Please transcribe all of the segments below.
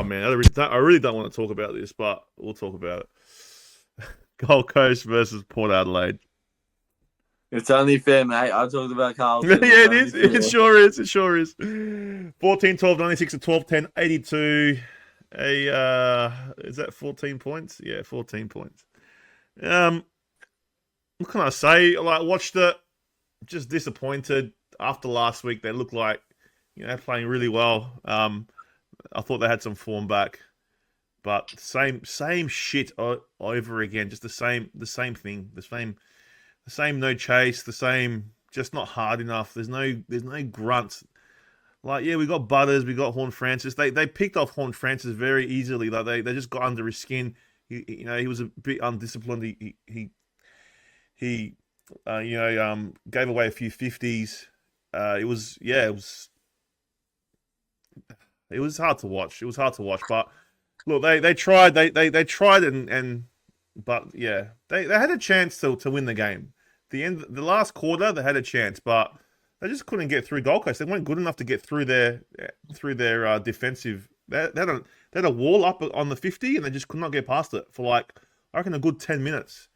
man, I really don't want to talk about this, but we'll talk about it. Gold Coast versus Port Adelaide. It's only fair, mate. I talked about Yeah, Carlton. It's it only is. It fair. sure is. It sure is. 14-12, 96 to 12-10, 82. Is that 14 points? Yeah, 14 points. Um, what can I say? Like, watched it. Just disappointed after last week. They look like, playing really well. I thought they had some form back, but same shit over again. Just the same thing. The same no chase. The same just not hard enough. There's no grunt. Like, yeah, we got Butters, we got Horn Francis. They picked off Horn Francis very easily. Like they just got under his skin. He was a bit undisciplined. He gave away a few 50s. It was hard to watch. It was hard to watch, but look, they tried. They tried but yeah, they had a chance to win the game. The last quarter, they had a chance, but they just couldn't get through Gold Coast. They weren't good enough to get through their defensive. They had a wall up on the 50, and they just could not get past it for like, I reckon, a good 10 minutes.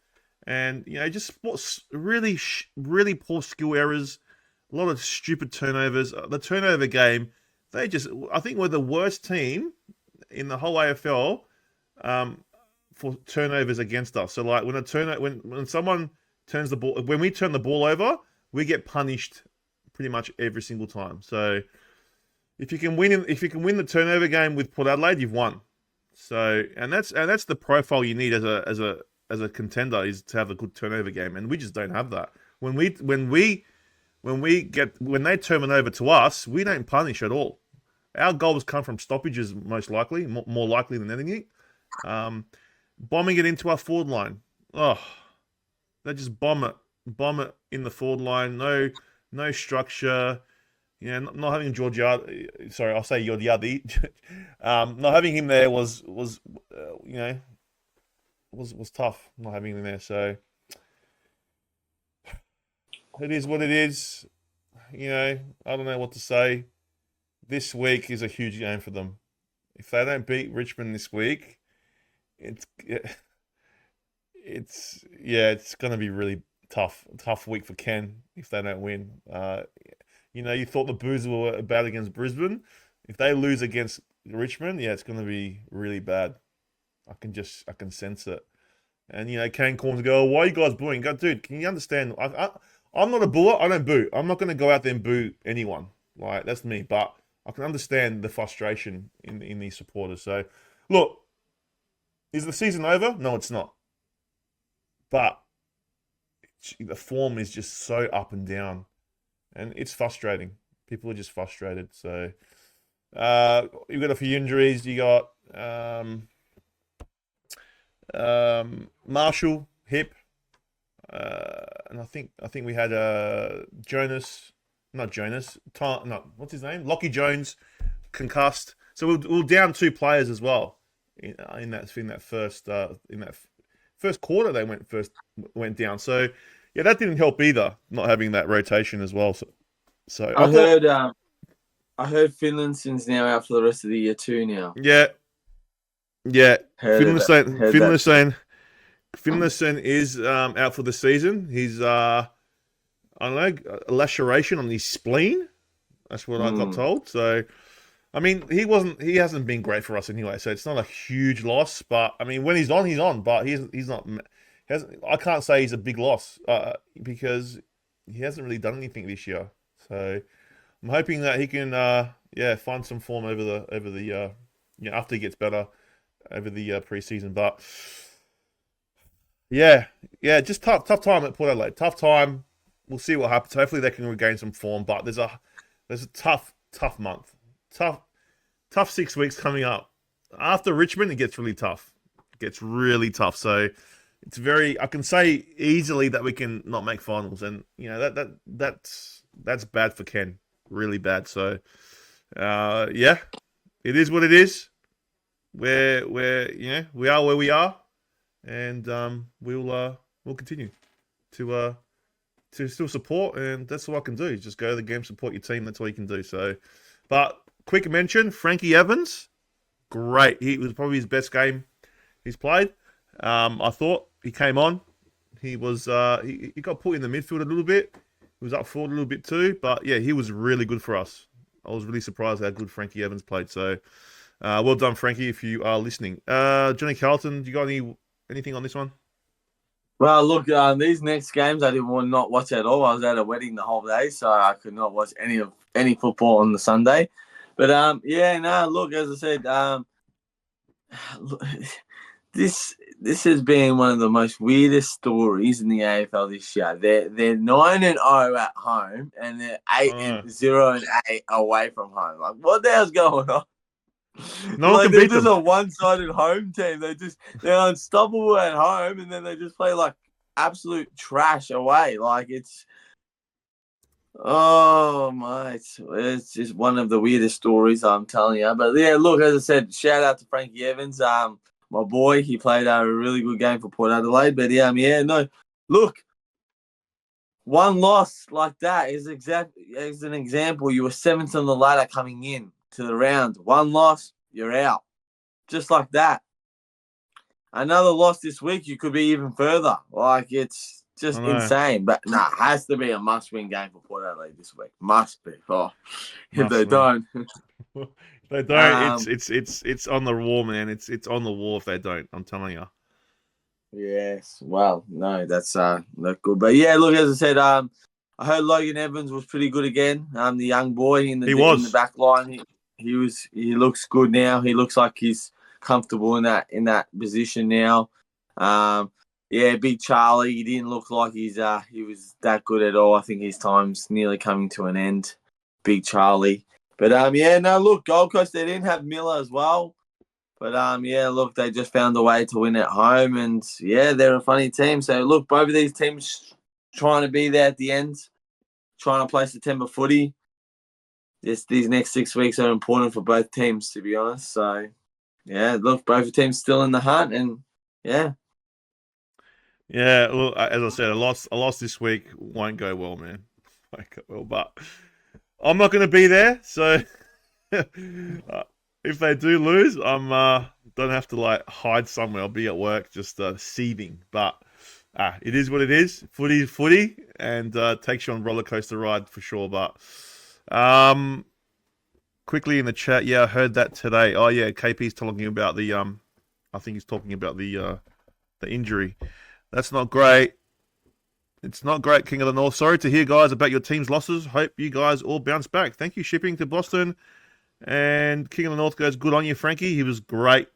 And just really really poor skill errors, a lot of stupid turnovers. The turnover game, I think we're the worst team in the whole AFL for turnovers against us. So like when someone turns the ball, when we turn the ball over, we get punished pretty much every single time. So if you can win the turnover game with Port Adelaide, you've won. So and that's the profile you need as a contender, is to have a good turnover game, and we just don't have that. When they turn it over to us, we don't punish at all. Our goals come from stoppages, most likely, more likely than anything. Bombing it into our forward line. Oh, they just bomb it in the forward line. No structure. Not having Georgiades. Sorry, I'll say Yodiadi. Not having him there was tough. Not having him there, so it is what it is. I don't know what to say. This week is a huge game for them. If they don't beat Richmond this week, it's going to be really tough week for Ken if they don't win. You thought the Boos were bad against Brisbane. If they lose against Richmond, yeah, it's going to be really bad. I can sense it. And Kane Corns go, why are you guys booing? Go, dude, can you understand? I'm not a booer. I don't boo. I'm not going to go out there and boo anyone. Like, that's me. But I can understand the frustration in these supporters. So, look, is the season over? No, it's not. But the form is just so up and down, and it's frustrating. People are just frustrated. So, you've got a few injuries. You got Marshall hip, and I think we had what's his name? Lockie Jones concussed. So we're down two players as well in that first quarter. They went down. So yeah, that didn't help either. Not having that rotation as well. So I heard Finlayson's now out for the rest of the year too. Now, yeah. Heard Finlayson is out for the season. He's I don't know, a laceration on his spleen. That's what I got told. So, I mean, he hasn't been great for us anyway. So it's not a huge loss. But I mean, when he's on, he's on. But he's not. I can't say he's a big loss because he hasn't really done anything this year. So I'm hoping that he can find some form over the after he gets better over the preseason. But yeah, just tough time at Port Adelaide. Tough time. We'll see what happens. Hopefully they can regain some form. But there's a tough month. Tough 6 weeks coming up. After Richmond, it gets really tough. So I can say easily that we can not make finals, and that's bad for Ken. Really bad. So it is what it is. We are where we are, and we'll continue to still support, and that's all I can do. Just go to the game, support your team. That's all you can do. So, but quick mention: Frankie Evans great. He was probably his best game he's played. I thought he came on. He was he got put in the midfield a little bit. He was up forward a little bit too. But yeah, he was really good for us. I was really surprised how good Frankie Evans played. So well done, Frankie, if you are listening. Johnny Carlton, you got anything on this one? Well, look, these next games I didn't want to not watch at all. I was at a wedding the whole day, so I could not watch any football on the Sunday. But look, as I said, look, this has been one of the most weirdest stories in the AFL this year. They're 9-0 at home, and they're 8-0-8 away from home. Like, what the hell's going on? No one can beat them. They're just a one-sided home team. They're unstoppable at home, and then they just play like absolute trash away. Like it's it's just one of the weirdest stories, I'm telling you. But yeah, look, as I said, shout out to Frankie Evans, my boy. He played a really good game for Port Adelaide. But look, one loss like that is an example. You were seventh on the ladder coming in to the round. One loss, you're out. Just like that. Another loss this week, you could be even further. Like, it's just insane. But it has to be a must-win game for Port Adelaide this week. Must be. If they don't. If they don't, it's on the wall, man. It's on the wall if they don't, I'm telling you. Yes. Well, no, that's not good. But yeah, look, as I said, I heard Logan Evans was pretty good again. The young boy in the back line. He looks good now. He looks like he's comfortable in that position now. Big Charlie, he didn't look like he was that good at all. I think his time's nearly coming to an end. Big Charlie. But look, Gold Coast, they didn't have Miller as well. But look, they just found a way to win at home, and they're a funny team. So look, both of these teams trying to be there at the end, trying to play September footy. These next 6 weeks are important for both teams, to be honest. So, look, both teams still in the hunt, and Yeah, well, as I said, a loss this week won't go well, man. Won't go well, but I'm not going to be there, so if they do lose, I'm don't have to like hide somewhere. I'll be at work just seething. But it is what it is. Footy is footy, and takes you on a roller coaster ride for sure. But quickly in the chat, I heard that today. Oh yeah, KP's talking about the I think he's talking about the injury. That's not great. It's not great, King of the North. Sorry to hear, guys, about your team's losses. Hope you guys all bounce back. Thank you, shipping to Boston. And King of the North goes, good on you, Frankie. He was great.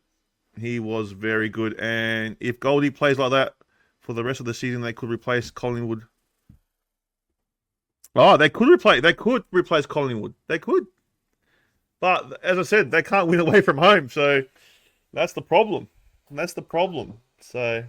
He was very good. And if Goldie plays like that for the rest of the season, they could replace Collingwood. Oh, they could replace Collingwood. They could. But as I said, they can't win away from home. So that's the problem. So